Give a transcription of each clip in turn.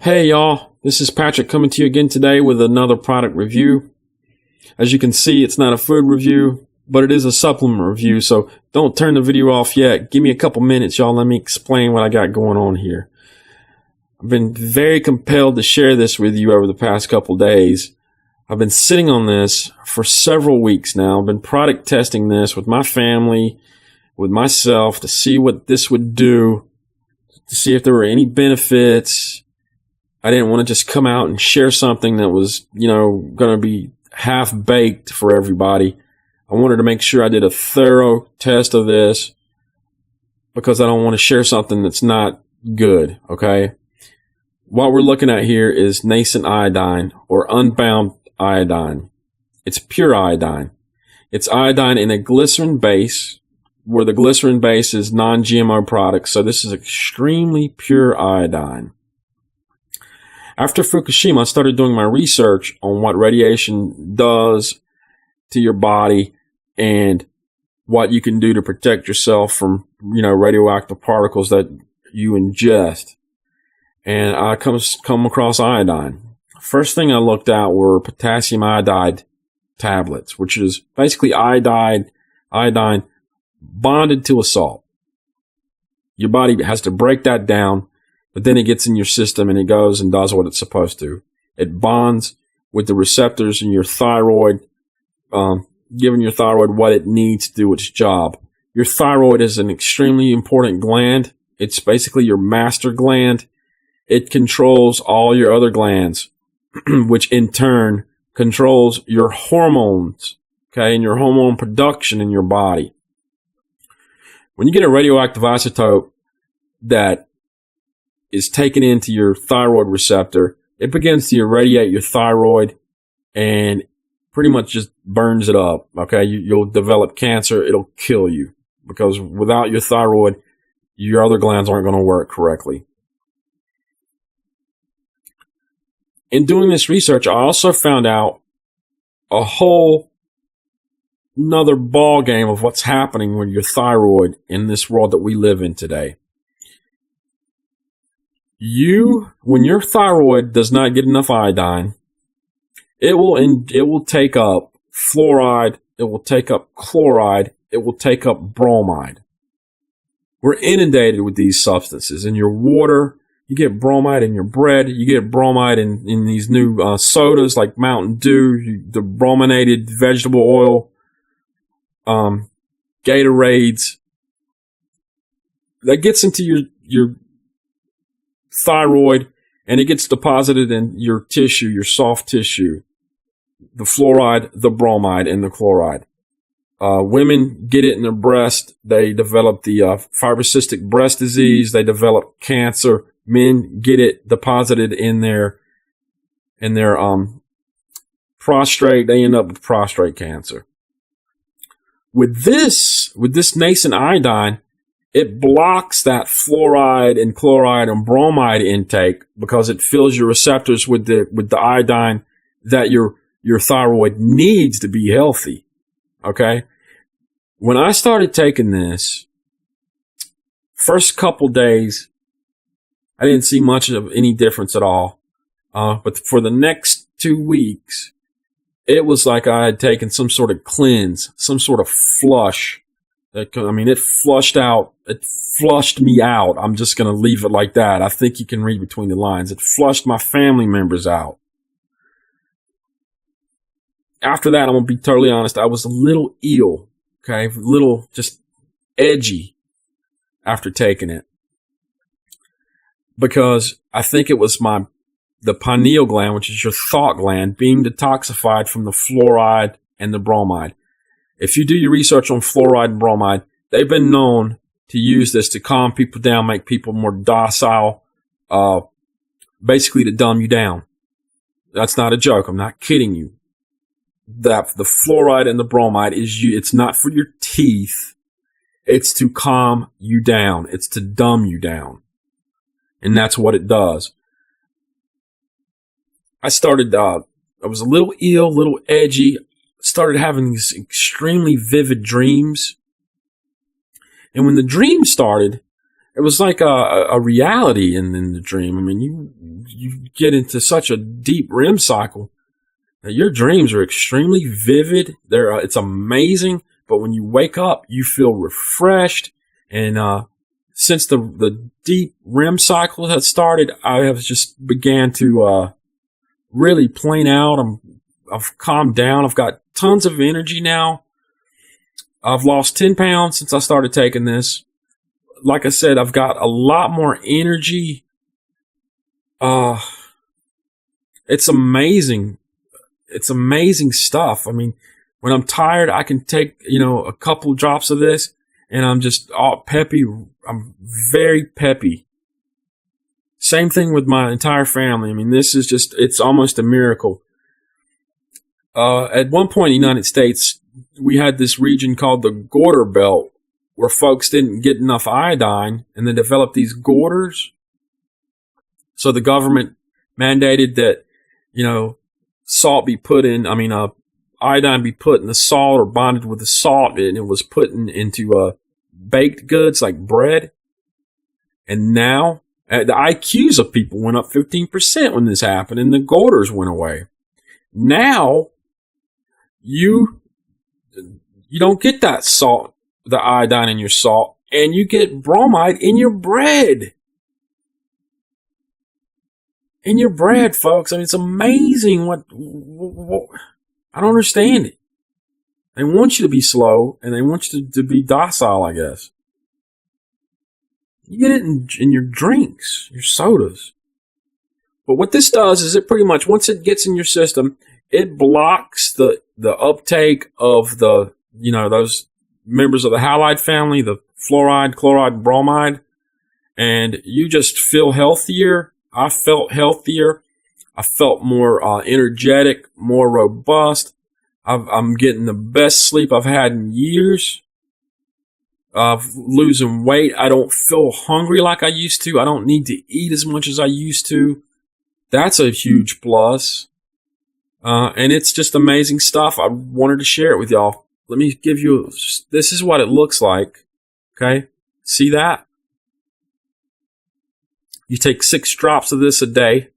Hey y'all, this is Patrick coming to you again today with another product review. As you can see, it's not a food review, but it is a supplement review, so don't turn the video off yet. Give me a couple minutes, y'all. Let me explain what I got going on here. I've been very compelled to share this with you over the past couple days. I've been sitting on this for several weeks now. I've been product testing this with my family, with myself, to see what this would do, to see if there were any benefits. I didn't want to just come out and share something that was, going to be half-baked for everybody. I wanted to make sure I did a thorough test of this because I don't want to share something that's not good, okay? What we're looking at here is Nascent Iodine or Unbound Iodine. It's pure iodine. It's iodine in a glycerin base, where the glycerin base is non-GMO products, so this is extremely pure iodine. After Fukushima, I started doing my research on what radiation does to your body and what you can do to protect yourself from, radioactive particles that you ingest. And I come across iodine. First thing I looked at were potassium iodide tablets, which is basically iodine bonded to a salt. Your body has to break that down, but then it gets in your system and it goes and does what it's supposed to. It bonds with the receptors in your thyroid, giving your thyroid what it needs to do its job. Your thyroid is an extremely important gland. It's basically your master gland. It controls all your other glands, which in turn controls your hormones, okay, and your hormone production in your body. When you get a radioactive isotope that is taken into your thyroid receptor, it begins to irradiate your thyroid and pretty much just burns it up, okay? You'll develop cancer. It'll kill you because without your thyroid, your other glands aren't going to work correctly. In doing this research, I also found out a whole another ball game of what's happening with your thyroid in this world that we live in today. When your thyroid does not get enough iodine, it will take up fluoride, it will take up chloride, it will take up bromide. We're inundated with these substances in your water. You get bromide in your bread. You get bromide in these new sodas like Mountain Dew, the brominated vegetable oil, Gatorades. That gets into your thyroid, and it gets deposited in your tissue, your soft tissue. The fluoride, the bromide, and the chloride. Women get it in their breast. They develop the fibrocystic breast disease. They develop cancer. Men get it deposited in their prostate. They end up with prostate cancer. With this nascent iodine, it blocks that fluoride and chloride and bromide intake because it fills your receptors with the iodine that your thyroid needs to be healthy. Okay? When I started taking this, first couple days, I didn't see much of any difference at all. But for the next 2 weeks, it was like I had taken some sort of cleanse, some sort of flush. It flushed me out. I'm just going to leave it like that. I think you can read between the lines. It flushed my family members out. After that, I'm going to be totally honest, I was a little ill, okay? A little just edgy after taking it. Because I think it was the pineal gland, which is your thought gland, being detoxified from the fluoride and the bromide. If you do your research on fluoride and bromide, they've been known to use this to calm people down, make people more docile, basically to dumb you down. That's not a joke. I'm not kidding you. The fluoride and the bromide it's not for your teeth. It's to calm you down. It's to dumb you down. And that's what it does. I was a little ill, a little edgy, started having these extremely vivid dreams. And when the dream started, it was like a reality in the dream. I mean, you get into such a deep REM cycle that your dreams are extremely vivid. It's amazing. But when you wake up, you feel refreshed. And since the deep REM cycle has started, I have just began to really plane out. I've calmed down. I've got tons of energy now. I've lost 10 pounds since I started taking this. Like I said, I've got a lot more energy. It's amazing. It's amazing stuff. I mean, when I'm tired, I can take, a couple drops of this and I'm just all peppy. I'm very peppy. Same thing with my entire family. I mean, this is it's almost a miracle. At one point in the United States, we had this region called the Gorder Belt where folks didn't get enough iodine and they developed these goiters. So the government mandated that, salt be put in, iodine be put in the salt or bonded with the salt, and it was put into baked goods like bread. And now the IQs of people went up 15% when this happened and the goiters went away. Now you don't get that salt, the iodine in your salt, and you get bromide in your bread. In your bread, folks. I mean, it's amazing what I don't understand it. They want you to be slow and they want you to be docile, I guess. You get it in your drinks, your sodas. But what this does is it pretty much, once it gets in your system, it blocks the uptake of those members of the halide family, the fluoride, chloride, bromide, and you just feel healthier. I felt healthier. I felt more energetic, more robust. I'm getting the best sleep I've had in years. Losing weight. I don't feel hungry like I used to. I don't need to eat as much as I used to. That's a huge plus. And it's just amazing stuff. I wanted to share it with y'all. Let me give you, this is what it looks like. Okay. See that? You take 6 drops of this a day.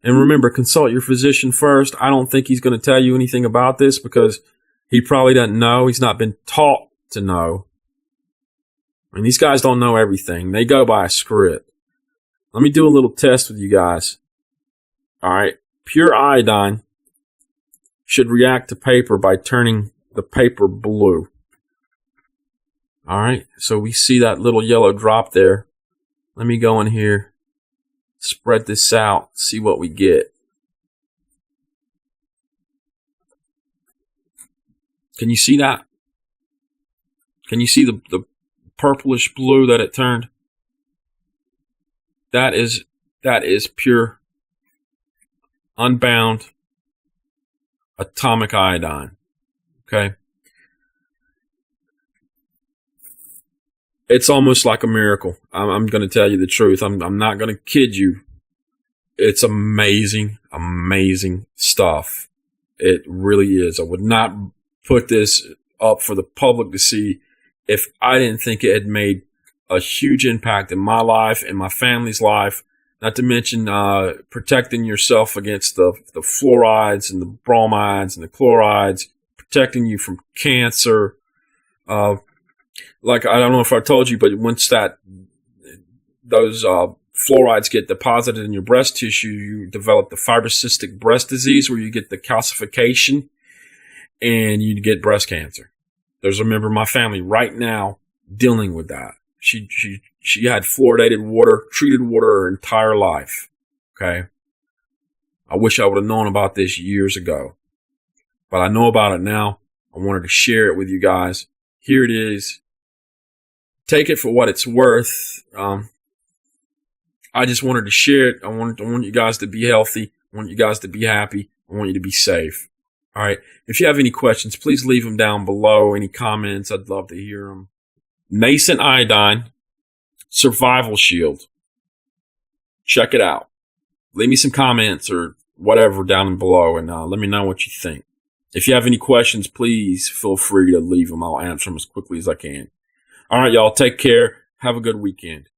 And remember, consult your physician first. I don't think he's going to tell you anything about this because he probably doesn't know. He's not been taught to know. I mean, these guys don't know everything. They go by a script. Let me do a little test with you guys. All right. Pure iodine should react to paper by turning the paper blue. All right. So we see that little yellow drop there. Let me go in here, spread this out, see what we get. Can you see that? Can you see the purplish blue that it turned? That is pure, unbound, atomic iodine. Okay? It's almost like a miracle. I'm going to tell you the truth. I'm not going to kid you. It's amazing, amazing stuff. It really is. I would not put this up for the public to see if I didn't think it had made a huge impact in my life and my family's life. Not to mention protecting yourself against the fluorides and the bromides and the chlorides, protecting you from cancer. Like, I don't know if I told you, but once those fluorides get deposited in your breast tissue, you develop the fibrocystic breast disease where you get the calcification and you get breast cancer. There's a member of my family right now dealing with that. She had fluoridated water, treated water her entire life. Okay. I wish I would have known about this years ago, but I know about it now. I wanted to share it with you guys. Here it is. Take it for what it's worth. I just wanted to share it. I want you guys to be healthy. I want you guys to be happy. I want you to be safe. All right. If you have any questions, please leave them down below. Any comments, I'd love to hear them. Nascent Iodine Survival Shield. Check it out. Leave me some comments or whatever down below and let me know what you think. If you have any questions, please feel free to leave them. I'll answer them as quickly as I can. All right, y'all. Take care. Have a good weekend.